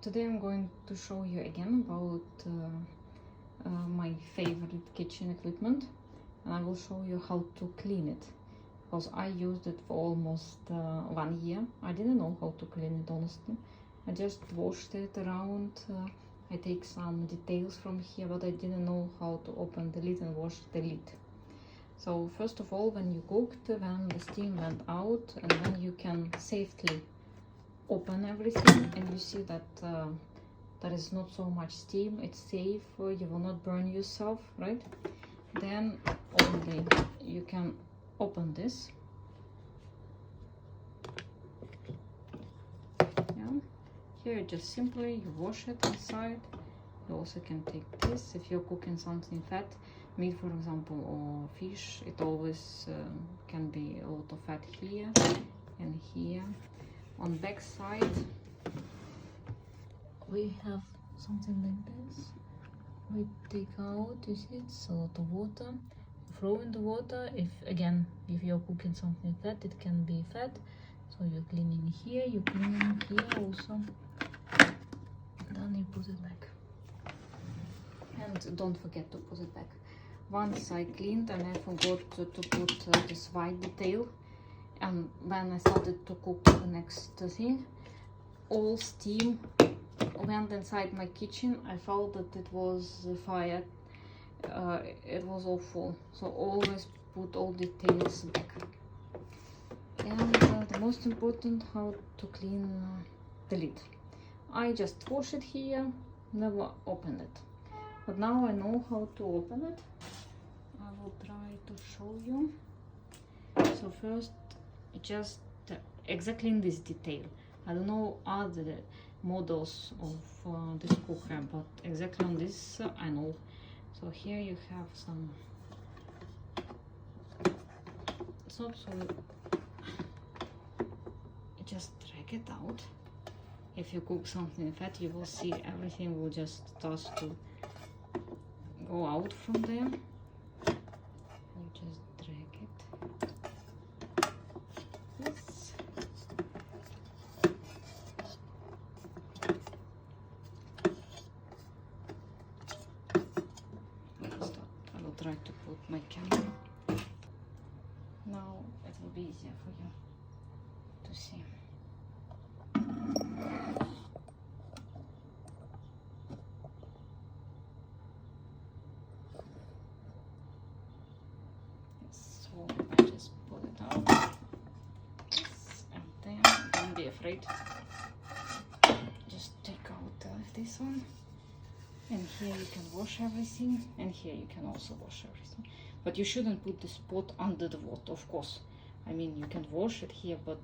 Today I'm going to show you again about my favorite kitchen equipment, and I will show you how to clean it, because I used it for almost 1 year. I didn't know how to clean it, honestly. I just washed it around. I take some details from here, but I didn't know how to open the lid and wash the lid. So first of all, when you cooked, when the steam went out, and when you can safely open everything and you see that there is not so much steam, it's safe, you will not burn yourself, right? Then only you can open this. Yeah. Here just simply you wash it inside. You also can take this if you're cooking something fat, meat for example, or fish. It always can be a lot of fat here and here. On back side we have something like this. We take out, you see, it's a lot of water. Throw in the water. If you're cooking something fat, it can be fat, so you're cleaning here, you're cleaning here also, then you put it back. And don't forget to put it back. Once I cleaned and I forgot to put this white detail, and when I started to cook the next thing, all steam went inside my kitchen. I felt that it was fire. It was awful. So always put all details back. And the most important, how to clean the lid. I just wash it here, never open it. But now I know how to open it. I will try to show you. So first, just exactly in this detail. I don't know other models of this cooker, but exactly on this I know. So here you have some soap, so you just drag it out. If you cook something fat, you will see everything will just start to go out from there. You just drag it. Yes. I will try to put my camera. Now it will be easier for you to see. So I just pull it out. Yes. And then don't be afraid. Just take out this one. And here you can wash everything, and here you can also wash everything. But you shouldn't put the spot under the water, of course. I mean, you can wash it here, but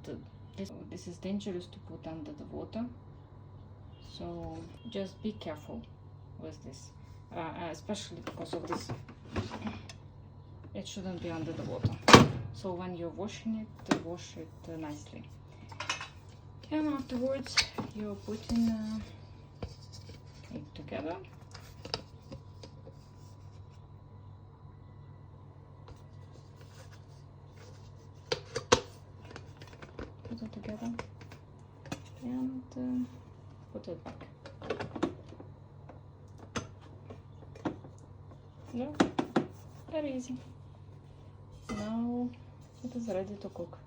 this is dangerous to put under the water. So just be careful with this, especially because of this. It shouldn't be under the water. So when you're washing it, wash it nicely. And afterwards, you're putting it together. Put it together and put it back. Yeah, very easy. Now it is ready to cook.